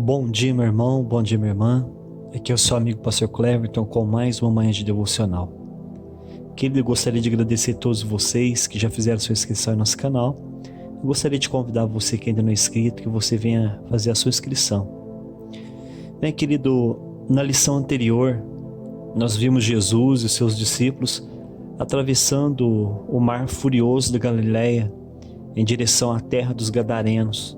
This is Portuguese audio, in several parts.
Bom dia, meu irmão, bom dia, minha irmã. Aqui é o seu amigo Pastor Cleverton com mais uma manhã de devocional. Querido, eu gostaria de agradecer a todos vocês que já fizeram sua inscrição no nosso canal. Eu gostaria de convidar você que ainda não é inscrito, que você venha fazer a sua inscrição. Bem, querido, na lição anterior, nós vimos Jesus e seus discípulos atravessando o mar furioso da Galileia em direção à terra dos Gadarenos.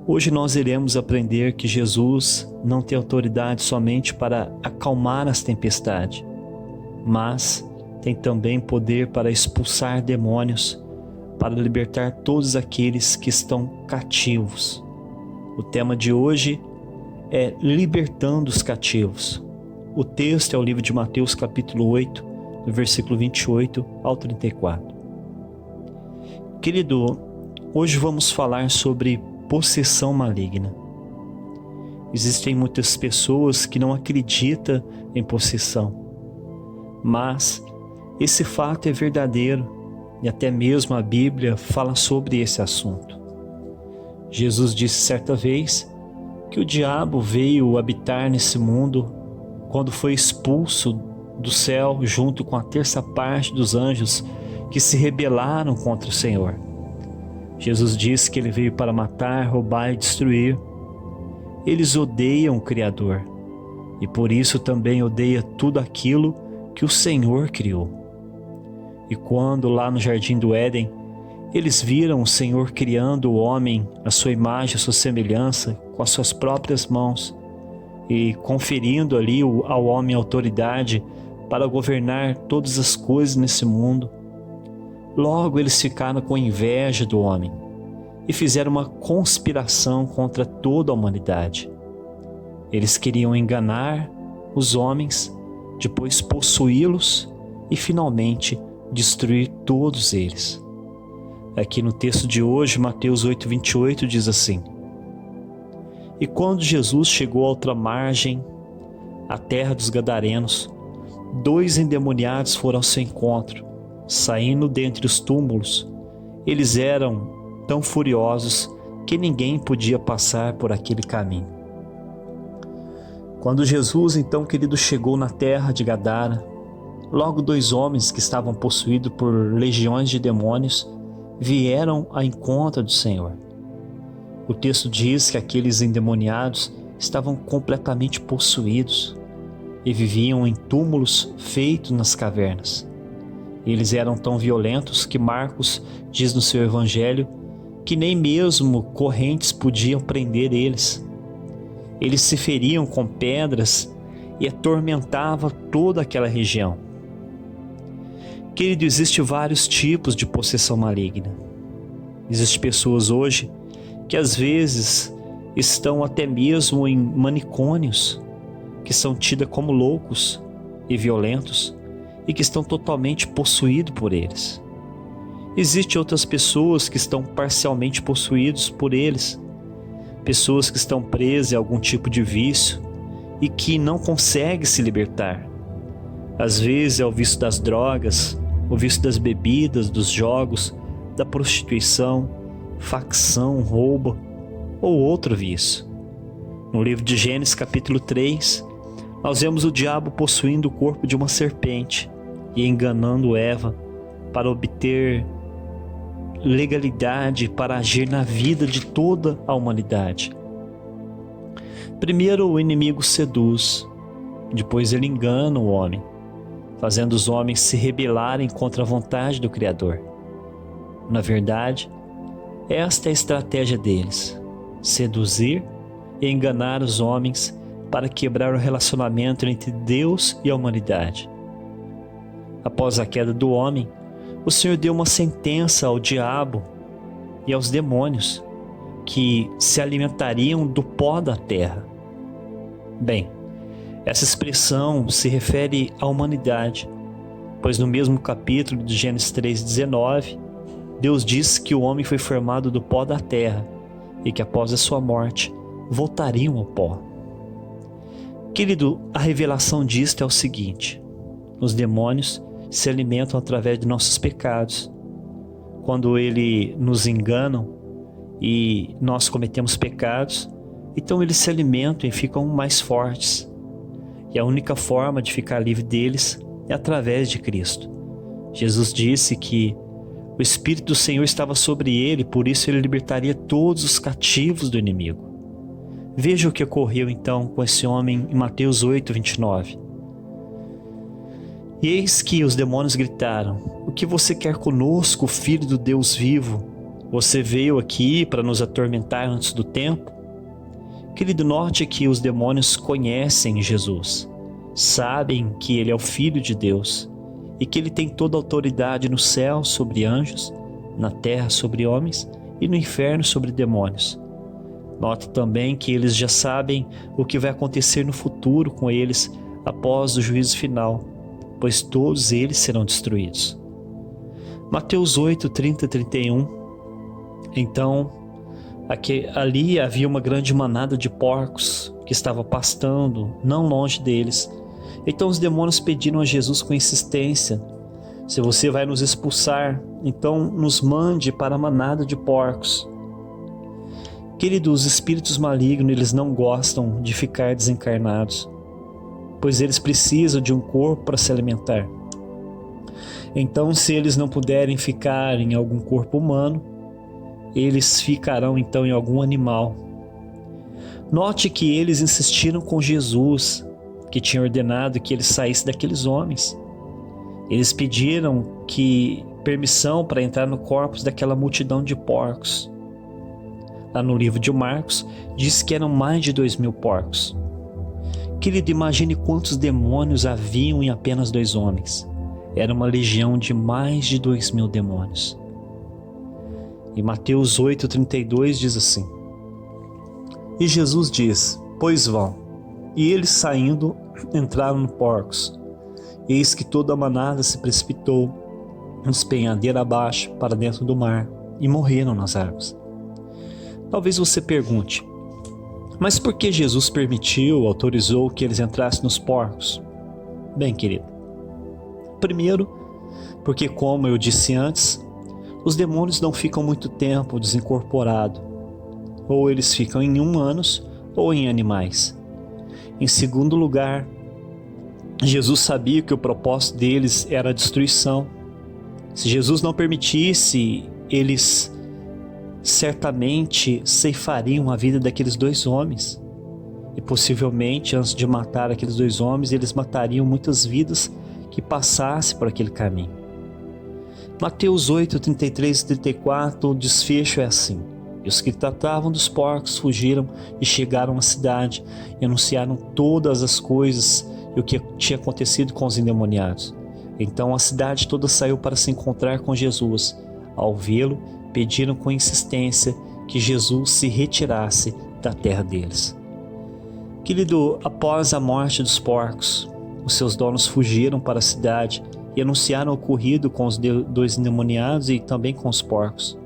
Hoje nós iremos aprender que Jesus não tem autoridade somente para acalmar as tempestades, mas tem também poder para expulsar demônios, para libertar todos aqueles que estão cativos. O tema de hoje é libertando os cativos. O texto é o livro de Mateus capítulo 8, do versículo 28 ao 34. Querido, hoje vamos falar sobre possessão maligna. Existem muitas pessoas que não acreditam em possessão, mas esse fato é verdadeiro e até mesmo a Bíblia fala sobre esse assunto. Jesus disse certa vez que o diabo veio habitar nesse mundo quando foi expulso do céu junto com a terça parte dos anjos que se rebelaram contra o Senhor. Jesus disse que ele veio para matar, roubar e destruir. Eles odeiam o Criador e por isso também odeia tudo aquilo que o Senhor criou. E quando lá no jardim do Éden, eles viram o Senhor criando o homem à sua imagem, à sua semelhança, com as suas próprias mãos e conferindo ali ao homem autoridade para governar todas as coisas nesse mundo, logo eles ficaram com inveja do homem e fizeram uma conspiração contra toda a humanidade. Eles queriam enganar os homens, depois possuí-los e finalmente destruir todos eles. Aqui no texto de hoje, Mateus 8:28 diz assim: E quando Jesus chegou à outra margem, a terra dos Gadarenos, 2 endemoniados foram ao seu encontro. Saindo dentre os túmulos, eles eram tão furiosos que ninguém podia passar por aquele caminho. Quando Jesus, então, querido, chegou na terra de Gadara, logo 2 homens que estavam possuídos por legiões de demônios vieram ao encontro do Senhor. O texto diz que aqueles endemoniados estavam completamente possuídos e viviam em túmulos feitos nas cavernas. Eles eram tão violentos que Marcos diz no seu evangelho que nem mesmo correntes podiam prender eles. Eles se feriam com pedras e atormentavam toda aquela região. Querido, existem vários tipos de possessão maligna. Existem pessoas hoje que às vezes estão até mesmo em manicômios, que são tidas como loucos e violentos, e que estão totalmente possuídos por eles. Existem outras pessoas que estão parcialmente possuídos por eles, pessoas que estão presas a algum tipo de vício e que não conseguem se libertar. Às vezes é o vício das drogas, o vício das bebidas, dos jogos, da prostituição, facção, roubo ou outro vício. No livro de Gênesis capítulo 3, nós vemos o diabo possuindo o corpo de uma serpente e enganando Eva para obter legalidade para agir na vida de toda a humanidade. Primeiro o inimigo seduz, depois ele engana o homem, fazendo os homens se rebelarem contra a vontade do Criador. Na verdade, esta é a estratégia deles: seduzir e enganar os homens para quebrar o relacionamento entre Deus e a humanidade. Após a queda do homem, o Senhor deu uma sentença ao diabo e aos demônios que se alimentariam do pó da terra. Bem, essa expressão se refere à humanidade, pois no mesmo capítulo de Gênesis 3:19, Deus diz que o homem foi formado do pó da terra e que após a sua morte voltariam ao pó. Querido, a revelação disto é o seguinte: os demônios se alimentam através de nossos pecados. Quando eles nos enganam e nós cometemos pecados, Então eles se alimentam e ficam mais fortes. E a única forma de ficar livre deles é através de Cristo. Jesus disse que o Espírito do Senhor estava sobre ele, por isso ele libertaria todos os cativos do inimigo. Veja o que ocorreu então com esse homem em Mateus 8, 29. E eis que os demônios gritaram: o que você quer conosco, filho do Deus vivo? Você veio aqui para nos atormentar antes do tempo? Querido, note que os demônios conhecem Jesus, sabem que ele é o Filho de Deus e que ele tem toda a autoridade no céu sobre anjos, na terra sobre homens e no inferno sobre demônios. Note também que eles já sabem o que vai acontecer no futuro com eles após o juízo final, pois todos eles serão destruídos. Mateus 8, 30 e 31. Então, ali havia uma grande manada de porcos que estava pastando não longe deles. Então os demônios pediram a Jesus com insistência: se você vai nos expulsar, então nos mande para a manada de porcos. Queridos, os espíritos malignos, eles não gostam de ficar desencarnados, pois eles precisam de um corpo para se alimentar. Então, se eles não puderem ficar em algum corpo humano, eles ficarão então em algum animal. Note que eles insistiram com Jesus, que tinha ordenado que ele saísse daqueles homens. Eles pediram permissão para entrar no corpus daquela multidão de porcos. Lá no livro de Marcos, diz que eram mais de 2.000 porcos. Querido, imagine quantos demônios haviam em apenas 2 homens. Era uma legião de mais de 2.000 demônios. E Mateus 8,32 diz assim: e Jesus diz: pois vão. E eles saindo, entraram no porcos. Eis que toda a manada se precipitou, despenhadeira abaixo, para dentro do mar, e morreram nas águas. Talvez você pergunte: mas por que Jesus autorizou que eles entrassem nos porcos? Bem, querido, primeiro, porque, como eu disse antes, os demônios não ficam muito tempo desincorporados. Ou eles ficam em humanos ou em animais. Em segundo lugar, Jesus sabia que o propósito deles era a destruição. Se Jesus não permitisse, eles certamente ceifariam a vida daqueles 2 homens. E possivelmente, antes de matar aqueles 2 homens, eles matariam muitas vidas que passassem por aquele caminho. Mateus 8, 33 e 34, o desfecho é assim: e os que tratavam dos porcos fugiram e chegaram à cidade e anunciaram todas as coisas e o que tinha acontecido com os endemoniados. Então a cidade toda saiu para se encontrar com Jesus. Ao vê-lo, pediram com insistência que Jesus se retirasse da terra deles. Querido, após a morte dos porcos, os seus donos fugiram para a cidade e anunciaram o ocorrido com os 2 endemoniados e também com os porcos.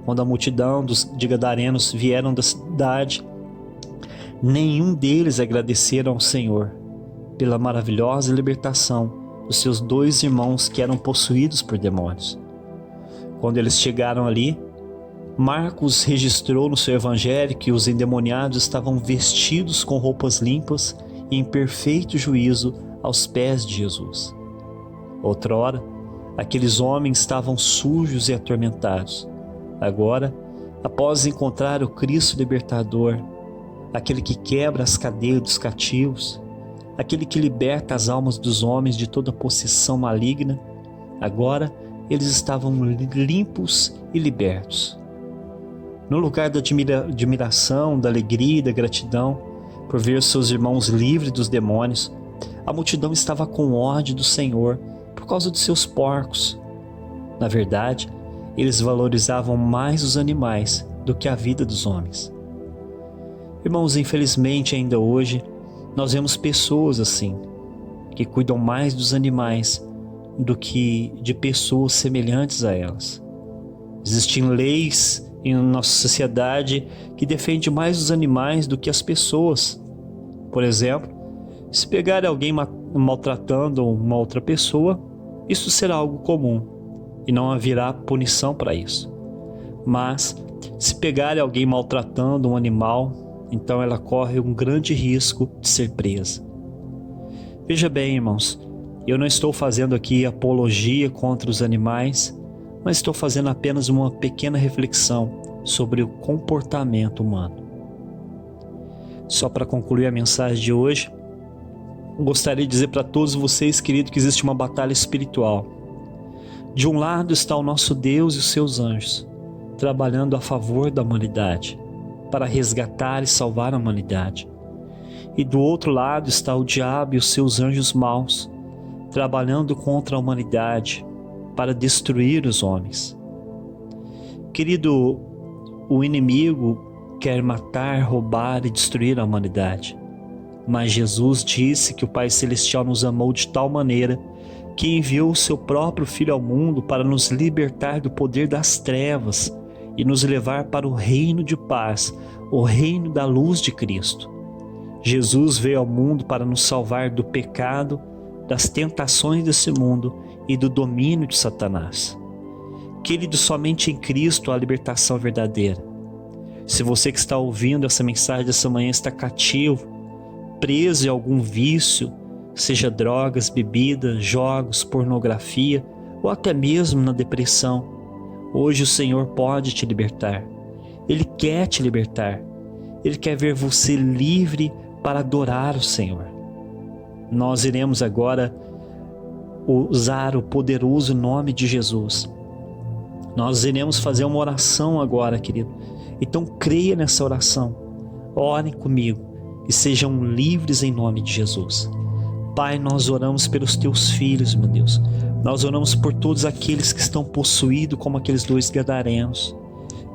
Quando a multidão de gadarenos vieram da cidade, nenhum deles agradeceram ao Senhor pela maravilhosa libertação dos seus 2 irmãos que eram possuídos por demônios. Quando eles chegaram ali, Marcos registrou no seu evangelho que os endemoniados estavam vestidos com roupas limpas e em perfeito juízo aos pés de Jesus. Outrora, aqueles homens estavam sujos e atormentados. Agora, após encontrar o Cristo libertador, aquele que quebra as cadeias dos cativos, aquele que liberta as almas dos homens de toda possessão maligna, agora eles estavam limpos e libertos. No lugar da admiração, da alegria e da gratidão por ver seus irmãos livres dos demônios, a multidão estava com ódio do Senhor por causa de seus porcos. Na verdade, eles valorizavam mais os animais do que a vida dos homens. Irmãos, infelizmente ainda hoje, nós vemos pessoas assim, que cuidam mais dos animais do que de pessoas semelhantes a elas. Existem leis em nossa sociedade que defendem mais os animais do que as pessoas. Por exemplo, se pegar alguém maltratando uma outra pessoa, isso será algo comum e não haverá punição para isso. Mas, se pegar alguém maltratando um animal, então ela corre um grande risco de ser presa. Veja bem, irmãos, eu não estou fazendo aqui apologia contra os animais, mas estou fazendo apenas uma pequena reflexão sobre o comportamento humano. Só para concluir a mensagem de hoje, gostaria de dizer para todos vocês, queridos, que existe uma batalha espiritual. De um lado está o nosso Deus e os seus anjos, trabalhando a favor da humanidade, para resgatar e salvar a humanidade. E do outro lado está o diabo e os seus anjos maus, trabalhando contra a humanidade, para destruir os homens. Querido, o inimigo quer matar, roubar e destruir a humanidade. Mas Jesus disse que o Pai Celestial nos amou de tal maneira que enviou o seu próprio Filho ao mundo para nos libertar do poder das trevas e nos levar para o reino de paz, o reino da luz de Cristo. Jesus veio ao mundo para nos salvar do pecado, das tentações desse mundo e do domínio de Satanás. Querido, somente em Cristo há a libertação verdadeira. Se você que está ouvindo essa mensagem dessa manhã está cativo, preso em algum vício, seja drogas, bebida, jogos, pornografia ou até mesmo na depressão, hoje o Senhor pode te libertar. Ele quer te libertar. Ele quer ver você livre para adorar o Senhor. Nós iremos agora usar o poderoso nome de Jesus. Nós iremos fazer uma oração agora, querido. Então creia nessa oração. Orem comigo e sejam livres em nome de Jesus. Pai, nós oramos pelos teus filhos, meu Deus. Nós oramos por todos aqueles que estão possuídos como aqueles 2 gadarenos.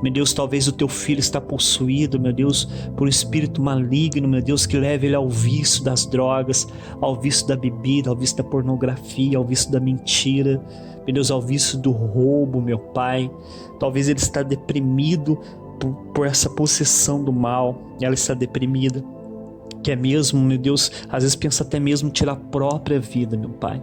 Meu Deus, talvez o teu filho está possuído, meu Deus, por um espírito maligno, meu Deus, que leva ele ao vício das drogas, ao vício da bebida, ao vício da pornografia, ao vício da mentira, meu Deus, ao vício do roubo, meu Pai. Talvez ele está deprimido por essa possessão do mal, ela está deprimida, quer mesmo, meu Deus, às vezes pensa até mesmo tirar a própria vida, meu Pai.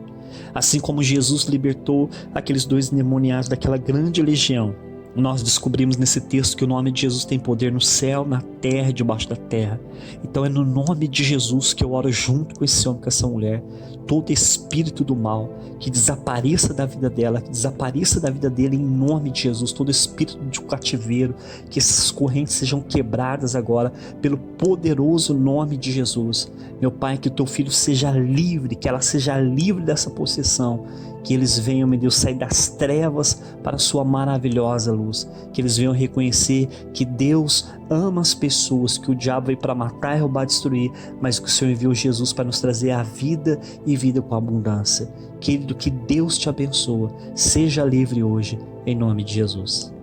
Assim como Jesus libertou aqueles 2 endemoniados daquela grande legião, nós descobrimos nesse texto que o nome de Jesus tem poder no céu, na terra e debaixo da terra. Então é no nome de Jesus que eu oro junto com esse homem, com essa mulher. Todo espírito do mal que desapareça da vida dela, que desapareça da vida dele em nome de Jesus. Todo espírito de cativeiro, que essas correntes sejam quebradas agora pelo poderoso nome de Jesus. Meu Pai, que o teu filho seja livre, que ela seja livre dessa possessão. Que eles venham, meu Deus, sair das trevas para a sua maravilhosa luz. Que eles venham reconhecer que Deus ama as pessoas, que o diabo veio para matar, roubar, destruir, mas que o Senhor enviou Jesus para nos trazer a vida e vida com abundância. Querido, que Deus te abençoe. Seja livre hoje, em nome de Jesus.